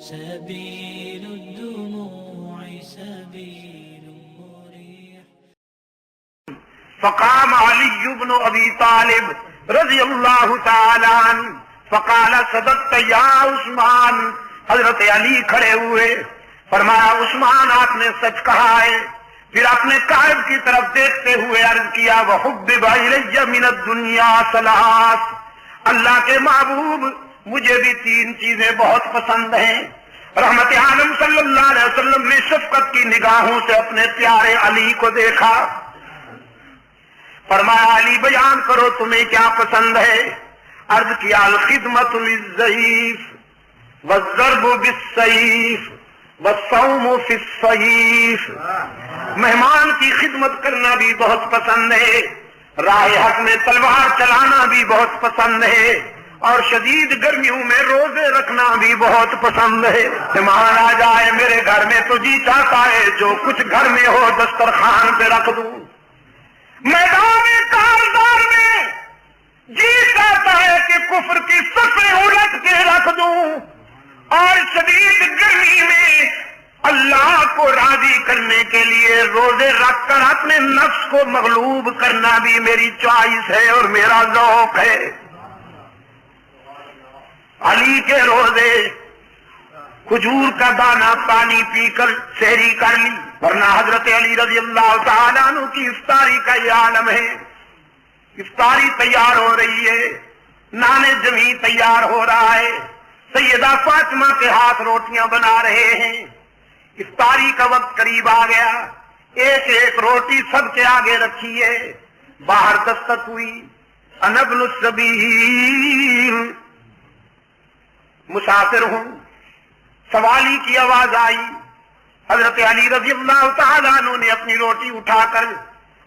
سبيل الدموع سبيل مريح. فقام علي بن ابي طالب رضی اللہ تعالی عنہ فقال صدقت یا عثمان. حضرت علی کھڑے ہوئے، فرمایا عثمان آپ نے سچ کہا ہے. پھر اپنے قائد کی طرف دیکھتے ہوئے عرض کیا وحبب الی من الدنیا ثلاث. اللہ کے محبوب مجھے بھی تین چیزیں بہت پسند ہیں. رحمت عالم صلی اللہ علیہ وسلم نے شفقت کی نگاہوں سے اپنے پیارے علی کو دیکھا. فرمایا علی بیان کرو تمہیں کیا پسند ہے. عرض کیا الخدمت للضعیف والضرب بالسیف والصوم فی الصیف. مہمان کی خدمت کرنا بھی بہت پسند ہے، راہ حق میں تلوار چلانا بھی بہت پسند ہے، اور شدید گرمیوں میں روزے رکھنا بھی بہت پسند ہے. مہمان آ جائے میرے گھر میں تو جی چاہتا ہے جو کچھ گھر میں ہو دسترخوان پہ رکھ دوں. میدان کاردار میں جی چاہتا ہے کہ کفر کی صفیں الٹ کے رکھ دوں، اور شدید گرمی میں اللہ کو راضی کرنے کے لیے روزے رکھ کر اپنے نفس کو مغلوب کرنا بھی میری چوائس ہے اور میرا ذوق ہے. علی کے روزے کھجور کا دانہ پانی پی کر سحری کر لی، ورنہ حضرت علی رضی اللہ تعالیٰ عنہ کی افطاری کا یہ عالم ہے. افطاری تیار ہو رہی ہے، نان جمی تیار ہو رہا ہے، سیدہ فاطمہ کے ہاتھ روٹیاں بنا رہے ہیں. افطاری کا وقت قریب آ گیا، ایک ایک روٹی سب کے آگے رکھی ہے. باہر دستک ہوئی، انا ابن السبیل، مسافر ہوں. سوالی کی آواز آئی. حضرت علی رضی اللہ تعالیٰ عنہ نے اپنی روٹی اٹھا کر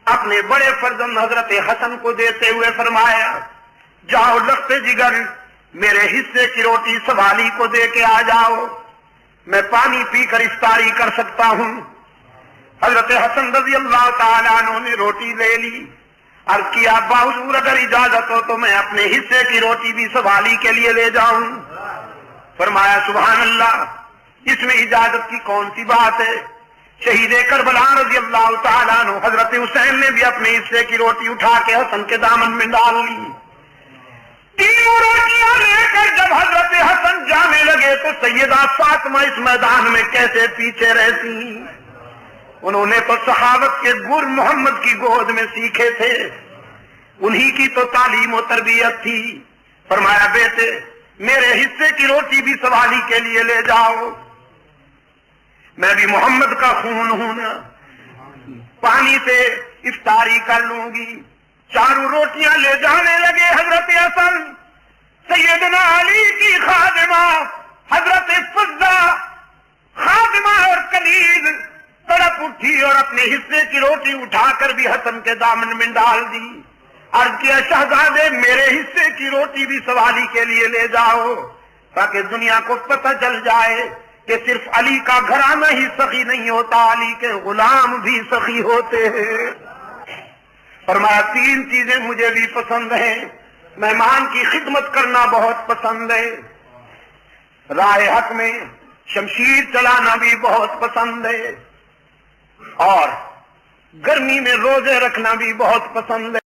اپنے بڑے فرزند حضرت حسن کو دیتے ہوئے فرمایا جاؤ لخت جگر میرے حصے کی روٹی سوالی کو دے کے آ جاؤ، میں پانی پی کر افطاری کر سکتا ہوں. حضرت حسن رضی اللہ تعالیٰ عنہ نے روٹی لے لی. عرض کیا ابا حضور اگر اجازت ہو تو میں اپنے حصے کی روٹی بھی سوالی کے لیے لے جاؤں. فرمایا سبحان اللہ، اس میں اجازت کی کون سی بات ہے. شہید کربلا رضی اللہ تعالیٰ عنہ حضرت حسین نے بھی اپنے حصے کی روٹی اٹھا کے حسن کے دامن میں ڈال لی. تینوں روٹیاں لے کر جب حضرت حسن جانے لگے تو سیدہ فاطمہ اس میدان میں کیسے پیچھے رہتی. انہوں نے تو صحابت کے گر محمد کی گود میں سیکھے تھے، انہی کی تو تعلیم و تربیت تھی. فرمایا بیٹے میرے حصے کی روٹی بھی سوالی کے لیے لے جاؤ، میں بھی محمد کا خون ہوں نا، پانی سے افطاری کر لوں گی. چاروں روٹیاں لے جانے لگے. حضرت حسن سیدنا علی کی خادمہ حضرت فضہ خادمہ اور کلید تڑپ اٹھی اور اپنے حصے کی روٹی اٹھا کر بھی حسن کے دامن میں ڈال دی. عرض کیا شہزادے میرے حصے کی روٹی بھی سوالی کے لیے لے جاؤ تاکہ دنیا کو پتہ چل جائے کہ صرف علی کا گھرانہ ہی سخی نہیں ہوتا، علی کے غلام بھی سخی ہوتے ہیں. فرمایا تین چیزیں مجھے بھی پسند ہیں، مہمان کی خدمت کرنا بہت پسند ہے، راہ حق میں شمشیر چلانا بھی بہت پسند ہے، اور گرمی میں روزے رکھنا بھی بہت پسند ہے.